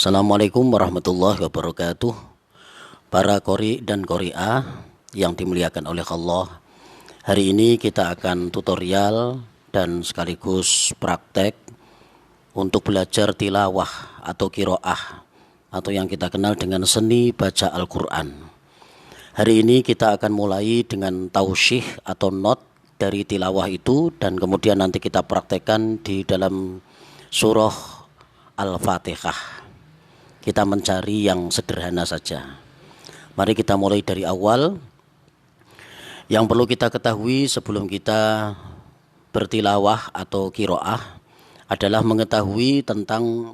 Assalamualaikum warahmatullahi wabarakatuh. Para qori dan qori'ah yang dimuliakan oleh Allah, hari ini kita akan tutorial dan sekaligus praktek untuk belajar tilawah atau qiraah atau yang kita kenal dengan seni baca Al-Quran. Hari ini kita akan mulai dengan tausyih atau not dari tilawah itu, dan kemudian nanti kita praktekkan di dalam surah Al-Fatihah. Kita mencari yang sederhana saja. Mari kita mulai dari awal. Yang perlu kita ketahui sebelum kita bertilawah atau qiraah adalah mengetahui tentang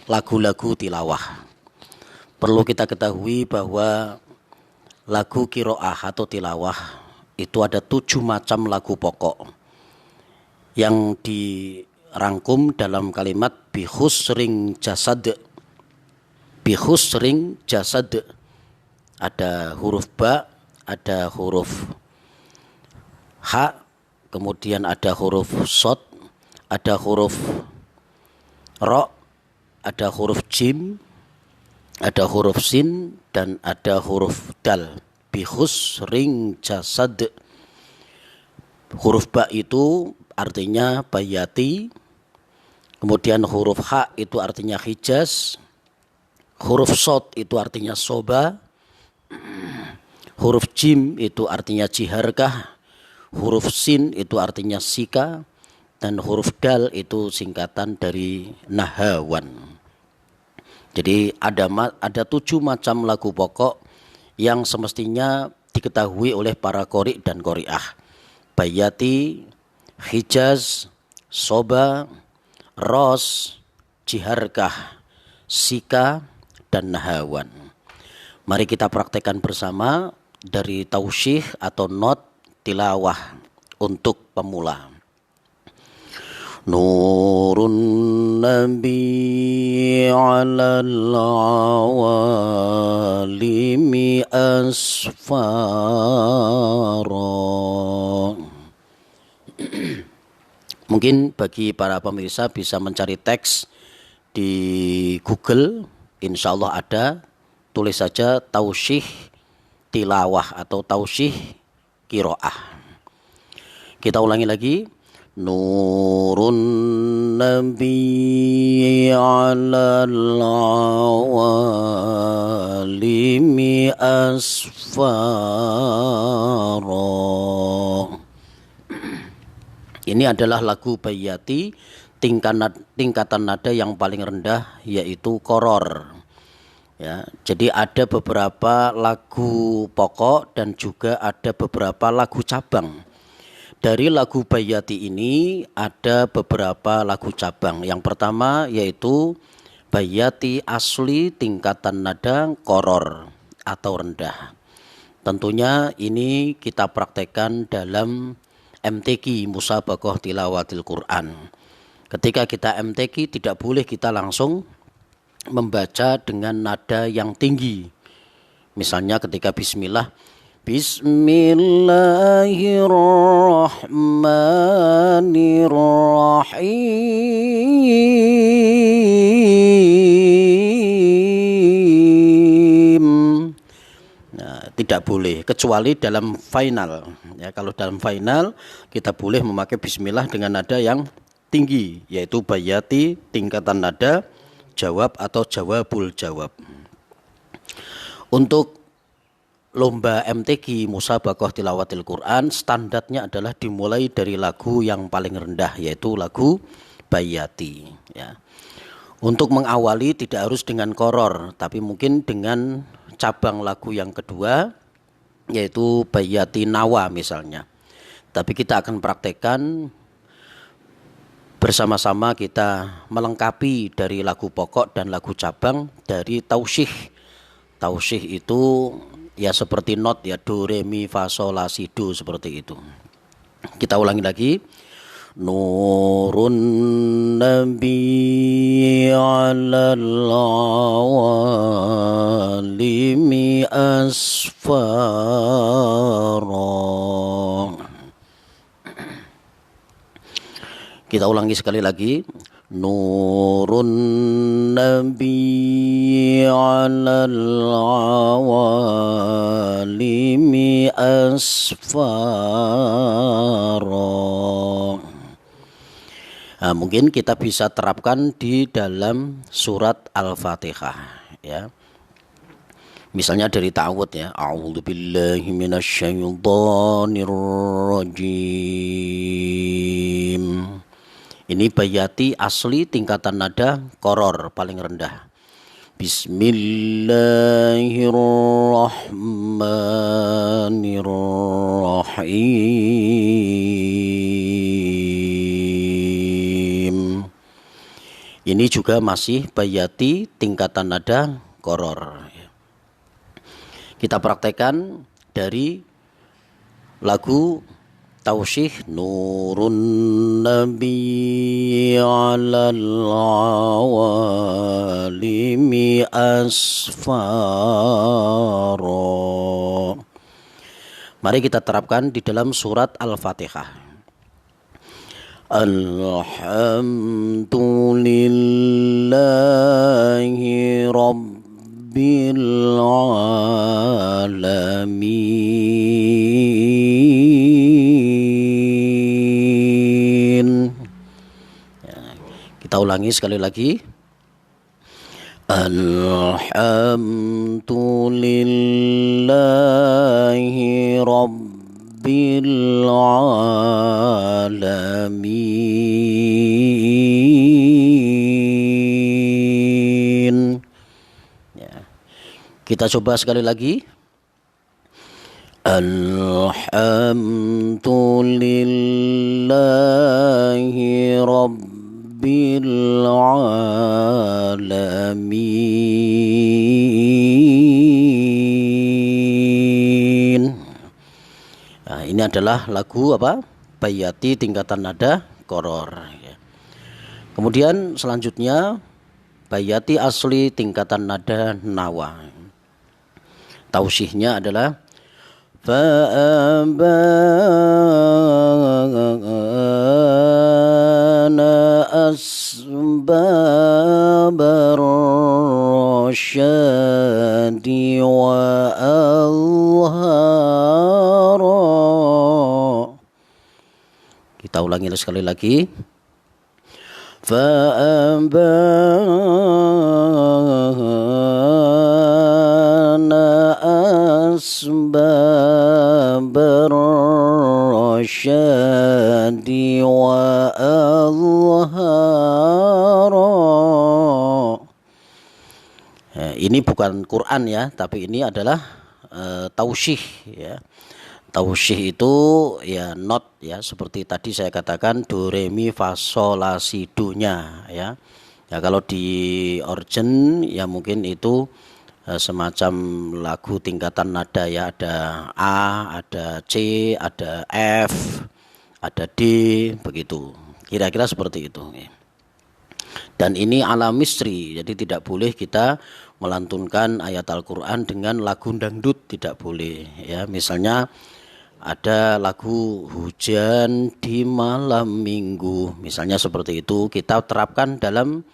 lagu-lagu tilawah. Perlu kita ketahui bahwa lagu qiraah atau tilawah itu ada 7 macam lagu pokok yang dirangkum dalam kalimat bihusring jasad. Bihusring jasad, ada huruf ba, ada huruf ha, kemudian ada huruf sod, ada huruf ro, ada huruf jim, ada huruf sin, dan ada huruf dal. Bihusring jasad. Huruf ba itu artinya bayati, kemudian huruf ha itu artinya hijaz, huruf sod itu artinya soba, huruf jim itu artinya jiharkah, huruf sin itu artinya sika, dan huruf dal itu singkatan dari nahawan. Jadi ada 7 macam lagu pokok yang semestinya diketahui oleh para qori dan qori'ah. Bayati, hijaz, soba, ros, jiharkah, sika, dan nahawan. Mari kita praktekkan bersama dari tausyih atau not tilawah untuk pemula. Nurun Nabi alal awalimi asfara. Mungkin bagi para pemirsa bisa mencari teks di Google, insya Allah ada. Tulis saja tausyih tilawah atau tausyih qiraah. Kita ulangi lagi. Nurun Nabi alal awalimi asfara. Ini adalah lagu bayati tingkatan nada yang paling rendah, yaitu koror. Ya, jadi ada beberapa lagu pokok dan juga ada beberapa lagu cabang. Dari lagu bayati ini ada beberapa lagu cabang. Yang pertama yaitu bayati asli tingkatan nada koror atau rendah. Tentunya ini kita praktekkan dalam MTQ, Musabaqah Tilawatil Quran. Ketika kita MTQ tidak boleh kita langsung membaca dengan nada yang tinggi. Misalnya ketika bismillah, Bismillahirrahmanirrahim. Nah, tidak boleh kecuali dalam final. Ya, kalau dalam final kita boleh memakai bismillah dengan nada yang tinggi, yaitu bayati tingkatan nada jawab atau jawabul jawab. Untuk lomba MTQ Musabaqah Tilawatil Quran, standarnya adalah dimulai dari lagu yang paling rendah, yaitu lagu bayati. Ya. Untuk mengawali tidak harus dengan koror, tapi mungkin dengan cabang lagu yang kedua, yaitu bayati nawa misalnya. Tapi kita akan praktekkan bersama-sama, kita melengkapi dari lagu pokok dan lagu cabang dari tausyih. Tausyih itu ya seperti not, ya do re mi fa sol la si do, seperti itu. Kita ulangi lagi. Nurun Nabi alal awalimi asfara. Kita ulangi sekali lagi. nurun nabi 'alal awalimi asfara. Nah, mungkin kita bisa terapkan di dalam surat Al-Fatihah ya. Misalnya dari ta'awud ya. A'udzubillahi minasyaitonirrajim. Ini bayati asli tingkatan nada koror paling rendah. Bismillahirrahmanirrahim. Ini juga masih bayati tingkatan nada koror. Kita praktekkan dari lagu Tausyih Nurun Nabi 'alal awalimi asfara. Mari kita terapkan di dalam surat Al-Fatihah. Alhamdulillahi Rabbil alamin. Ya, kita ulangi sekali lagi. Alhamdulillahi Rabbil alamin. Ya. Kita coba sekali lagi. Alhamdulillahi Rabbil alamin. Nah, ini adalah lagu apa? Bayati tingkatan nada koror. Kemudian selanjutnya bayati asli tingkatan nada nawa. Tausyihnya adalah fa'abana asbabar rasyadi wa alhara. Kita ulangi sekali lagi. Fa'abana asbabar rasyadi wa alhara. Ini bukan Quran ya, tapi ini adalah tausyih ya. Tausyih itu ya not ya, seperti tadi saya katakan do re mi fa sol la si do nya ya. Ya kalau di origin ya mungkin itu semacam lagu tingkatan nada ya, ada A, ada C, ada F, ada D begitu. Kira-kira seperti itu. Dan ini ala misri, jadi tidak boleh kita melantunkan ayat Al-Qur'an dengan lagu dangdut, tidak boleh ya. Misalnya ada lagu hujan di malam minggu, misalnya seperti itu, kita terapkan dalam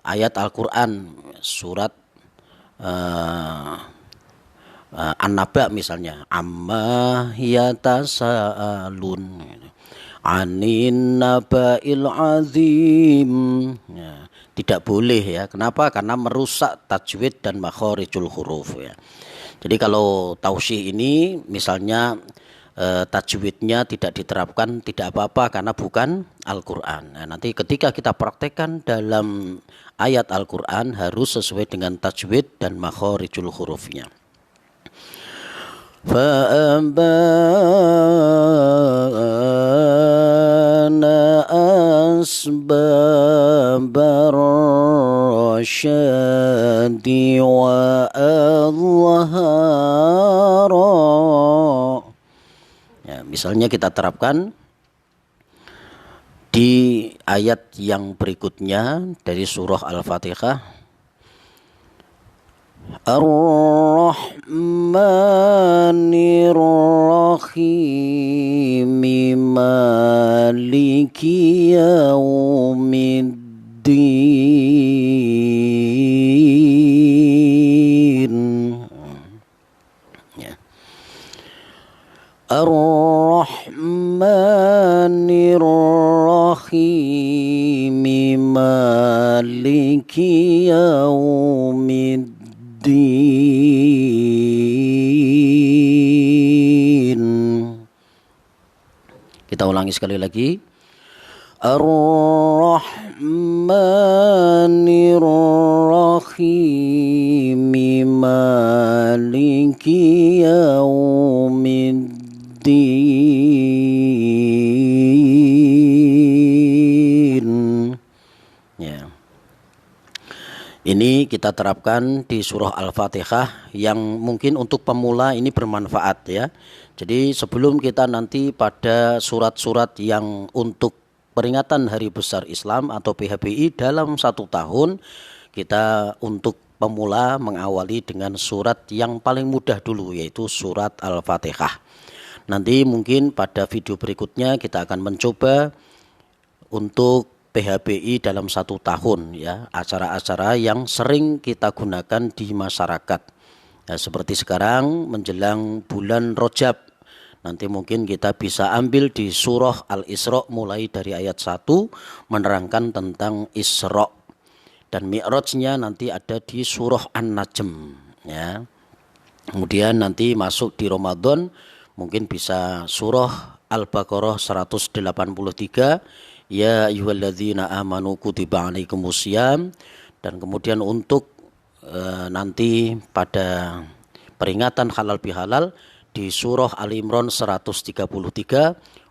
ayat Al-Qur'an surat An-Naba misalnya, amma yatasaalun anin naba'il azim. Ya, tidak boleh ya. Kenapa? Karena merusak tajwid dan makharijul huruf ya. Jadi kalau tausyih ini misalnya tajwidnya tidak diterapkan, tidak apa-apa karena bukan Al-Qur'an. Nah, nanti ketika kita praktekkan dalam ayat Al-Qur'an harus sesuai dengan tajwid dan makharijul hurufnya. Fa'abana asbabar rasyadi wa alhara. Ya, misalnya kita terapkan di ayat yang berikutnya dari surah Al-Fatihah. Ar-Rahmanir-Rahim Maliki Yaumiddin. يوم الدين. Kita ulangi sekali lagi. Ar-Rahmanir Rahim Maliki Yaumiddin. Ya. Ini kita terapkan di surah Al-Fatihah yang mungkin untuk pemula ini bermanfaat ya. Jadi sebelum kita nanti pada surat-surat yang untuk peringatan Hari Besar Islam atau PHBI dalam 1 tahun, kita untuk pemula mengawali dengan surat yang paling mudah dulu, yaitu surat Al-Fatihah. Nanti mungkin pada video berikutnya kita akan mencoba untuk PHBI dalam 1 tahun ya, acara-acara yang sering kita gunakan di masyarakat. Ya, seperti sekarang menjelang bulan Rajab, nanti mungkin kita bisa ambil di surah Al-Isra mulai dari ayat 1 menerangkan tentang Isra, dan Mi'rajnya nanti ada di surah An-Najm ya. Kemudian nanti masuk di Ramadan mungkin bisa surah Al-Baqarah 183, ya ayyuhalladzina amanu kutiba alaikumusiyam. Dan kemudian untuk nanti pada peringatan halal bihalal di surah Al-Imran 133,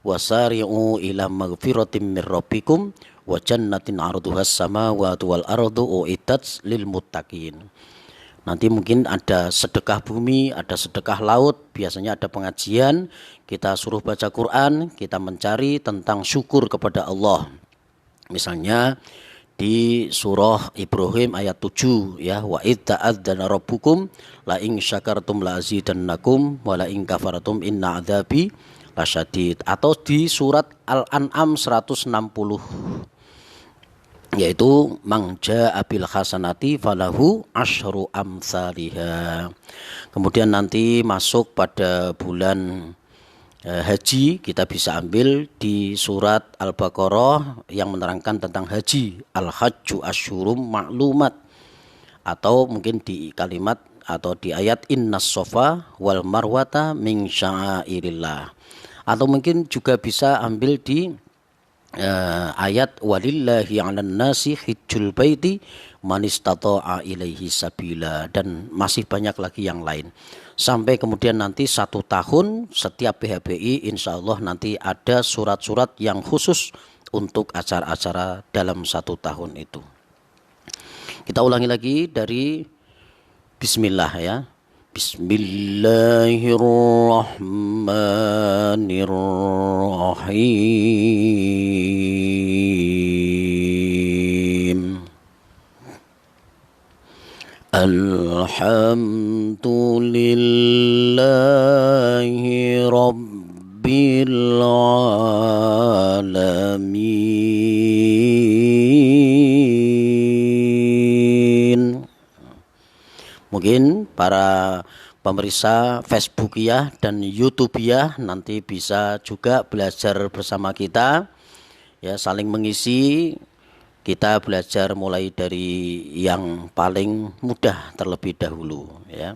wasari'u ila maghfiratin mir rabbikum wa jannatin 'arduhas samawati wal ardu uiddat lil muttaqin. Nanti mungkin ada sedekah bumi, ada sedekah laut, biasanya ada pengajian, kita suruh baca Quran, kita mencari tentang syukur kepada Allah. Misalnya di surah Ibrahim ayat 7 ya, wa id ta'adzana rabbukum la in syakartum la azidannakum wa la in kafartum inna adzabi lasyadid. Atau di surat Al-An'am 160 yaitu man jaa bil hasanati falahu asyru amsalihha. Kemudian nanti masuk pada bulan haji, kita bisa ambil di surat Al-Baqarah yang menerangkan tentang haji, al-hajju asyurum ma'lumat, atau mungkin di kalimat atau di ayat innas sofa wal marwata min sya'airillah, atau mungkin juga bisa ambil di ayat walillahi 'alan nasi hijjul baiti man istata'a ilaihi sabila, dan masih banyak lagi yang lain. Sampai kemudian nanti 1 tahun setiap PHBI insya Allah nanti ada surat-surat yang khusus untuk acara-acara dalam 1 tahun itu. Kita ulangi lagi dari Bismillah ya. Bismillahirrahmanirrahim. Alhamdulillahi Rabbil Alamin. Mungkin para pemirsa Facebook ya dan YouTube ya nanti bisa juga belajar bersama kita ya, saling mengisi. Kita belajar mulai dari yang paling mudah terlebih dahulu ya.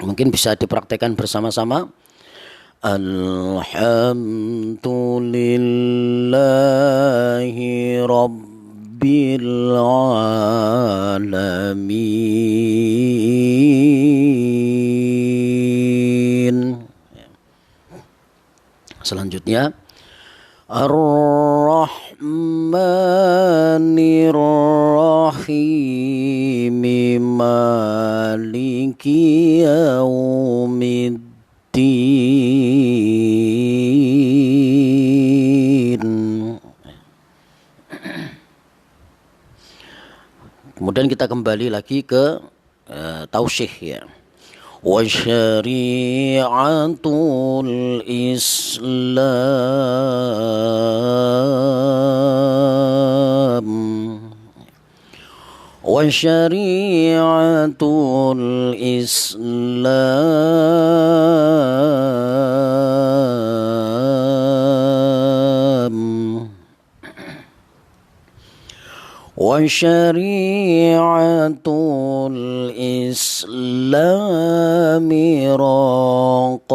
Mungkin bisa dipraktekkan bersama-sama. Alhamdulillahi Rabbil Alamin. Selanjutnya Ar-Rahmanir-Rahim Maliki Yaumiddin. Kemudian kita kembali lagi ke tausyih ya. Wa syari'atul Islam, wa syari'atul Islam, وشريعة الإسلام راق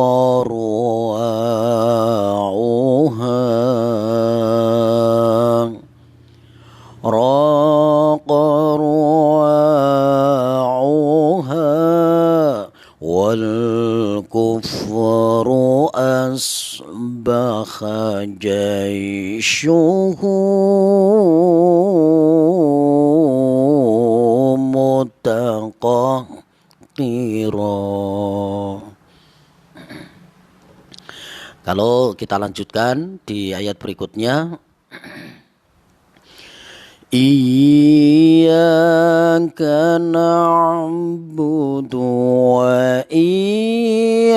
رواعها راق رواعها والكفر أصبح جيشه متقهقرا. Kalau kita lanjutkan di ayat berikutnya, Iyyaka na'budu wa iyyaka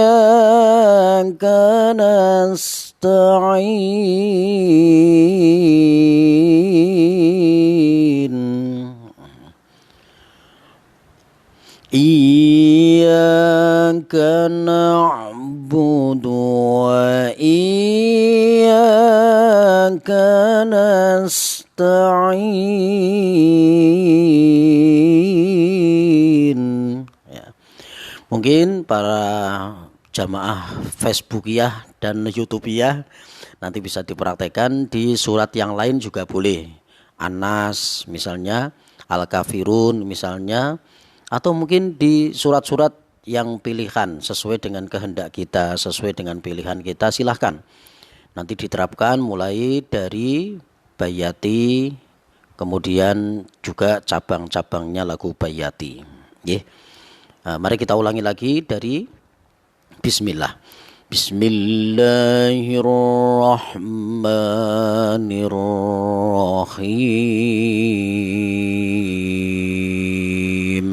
nasta'in. Iyyaka na'budu wa iyyaka nasta'in. Ya. Mungkin para jamaah Facebookiyah dan YouTubeiyah nanti bisa dipraktekkan di surat yang lain juga boleh. An-Nas misalnya, Al-Kafirun misalnya, atau mungkin di surat-surat yang pilihan sesuai dengan kehendak kita, sesuai dengan pilihan kita, silahkan. Nanti diterapkan mulai dari Bayati, kemudian juga cabang-cabangnya lagu Bayati. Mari kita ulangi lagi dari Bismillah. Bismillahirrahmanirrahim.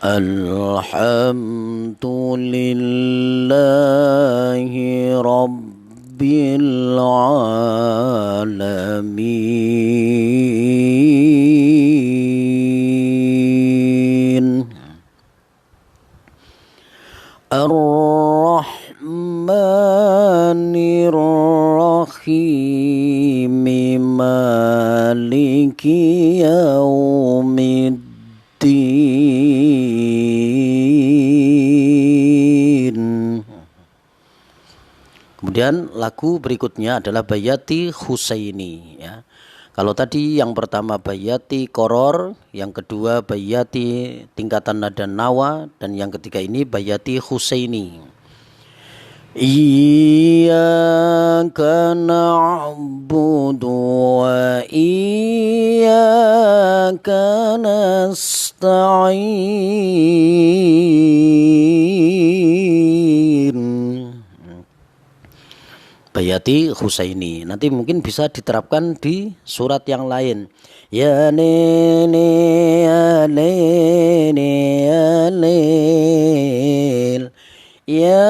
Alhamdulillahi Rabbil Alamin. Ar-Rahmanir-Rahim. Maliki Yaumiddin. Kemudian lagu berikutnya adalah Bayati Husaini, ya. Kalau tadi yang pertama Bayati Koror, yang kedua Bayati tingkatan nada nawa, dan yang ketiga ini Bayati Husaini. Iyyaka na'budu wa iyyaka nasta'in. Bayati Husaini. Nanti mungkin bisa diterapkan di surat yang lain. Ya lene ya lene ya lel ya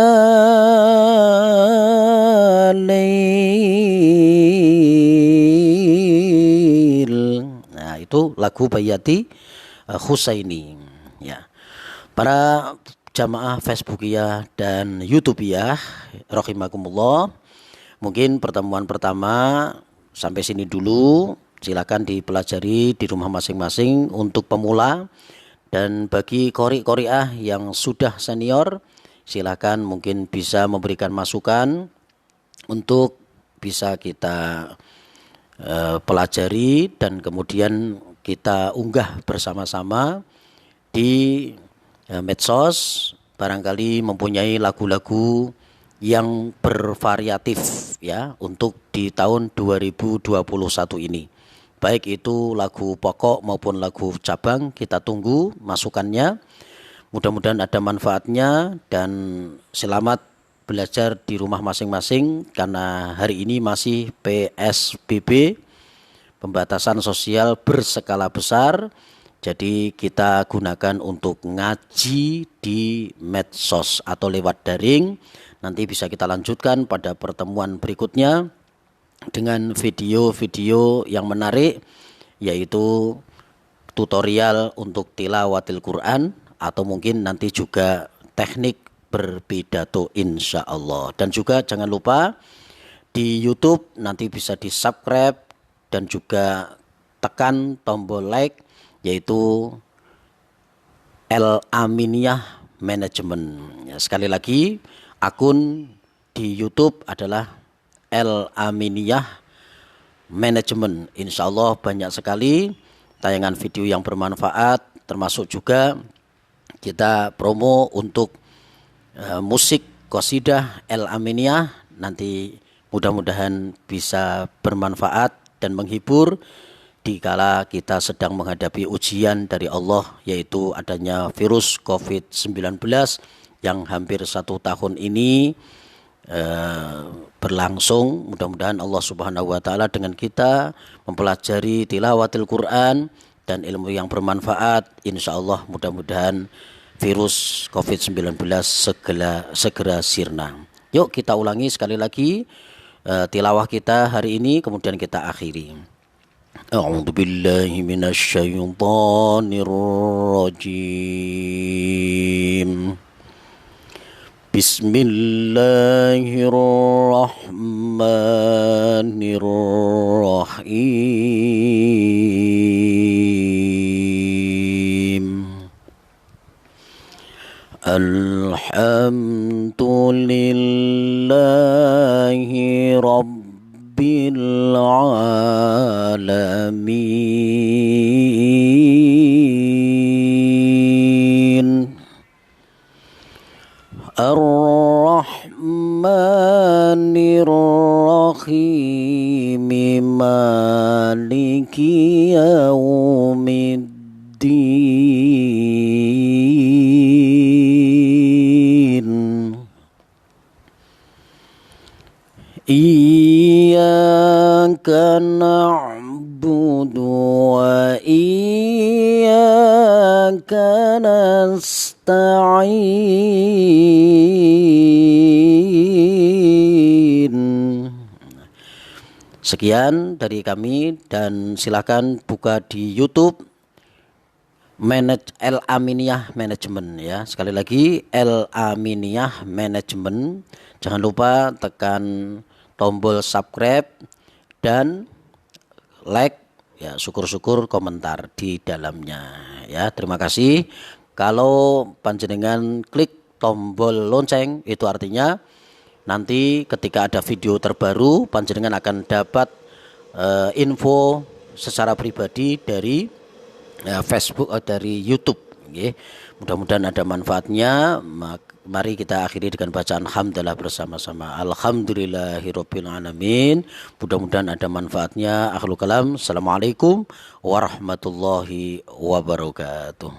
lel. Nah, itu lagu Bayati Husaini, ya. Para jamaah Facebookiyah dan YouTubeiyah rahimakumullah, mungkin pertemuan pertama sampai sini dulu. Silakan dipelajari di rumah masing-masing untuk pemula. Dan bagi qori-qoriah yang sudah senior, silakan mungkin bisa memberikan masukan untuk bisa kita pelajari dan kemudian kita unggah bersama-sama di medsos. Barangkali mempunyai lagu-lagu yang bervariatif, ya, untuk di tahun 2021 ini. Baik itu lagu pokok maupun lagu cabang, kita tunggu masukannya. Mudah-mudahan ada manfaatnya dan selamat belajar di rumah masing-masing, karena hari ini masih PSBB, pembatasan sosial berskala besar. Jadi kita gunakan untuk ngaji di medsos atau lewat daring. Nanti bisa kita lanjutkan pada pertemuan berikutnya dengan video-video yang menarik, yaitu tutorial untuk tilawatil Quran, atau mungkin nanti juga teknik berpidato insya Allah. Dan juga jangan lupa di YouTube nanti bisa di subscribe dan juga tekan tombol like, yaitu El Aminiyah Management. Ya, sekali lagi, akun di YouTube adalah El Aminiyah Management. Insya Allah banyak sekali tayangan video yang bermanfaat, termasuk juga kita promo untuk musik qasidah El Aminiyah. Nanti mudah-mudahan bisa bermanfaat dan menghibur dikala kita sedang menghadapi ujian dari Allah, yaitu adanya virus COVID-19 yang hampir 1 tahun ini berlangsung. Mudah-mudahan Allah Subhanahu wa taala dengan kita mempelajari tilawatil Quran dan ilmu yang bermanfaat, insya Allah mudah-mudahan virus COVID-19 segera sirna. Yuk kita ulangi sekali lagi tilawah kita hari ini, kemudian kita akhiri. A'udzu billahi minasy syaithanir rajim. Bismillahirrahmanirrahim. Alhamdulillahi rabbil alamin. Ar-Rahmanir Rahim, Maliki Yaumiddin. Iyyaka na'budu wa iyyaka nasta'in. Sekian dari kami, dan silakan buka di YouTube El Aminiyah Management ya. Sekali lagi El Aminiyah Management. Jangan lupa tekan tombol subscribe dan like ya, syukur-syukur komentar di dalamnya ya. Terima kasih. Kalau panjenengan klik tombol lonceng, itu artinya nanti ketika ada video terbaru panjenengan akan dapat info secara pribadi dari Facebook atau dari YouTube. Mudah-mudahan ada manfaatnya. Mari kita akhiri dengan bacaan hamdalah bersama-sama. Alhamdulillahirabbil alamin. Mudah-mudahan ada manfaatnya. Akhirul kalam. Assalamualaikum warahmatullahi wabarakatuh.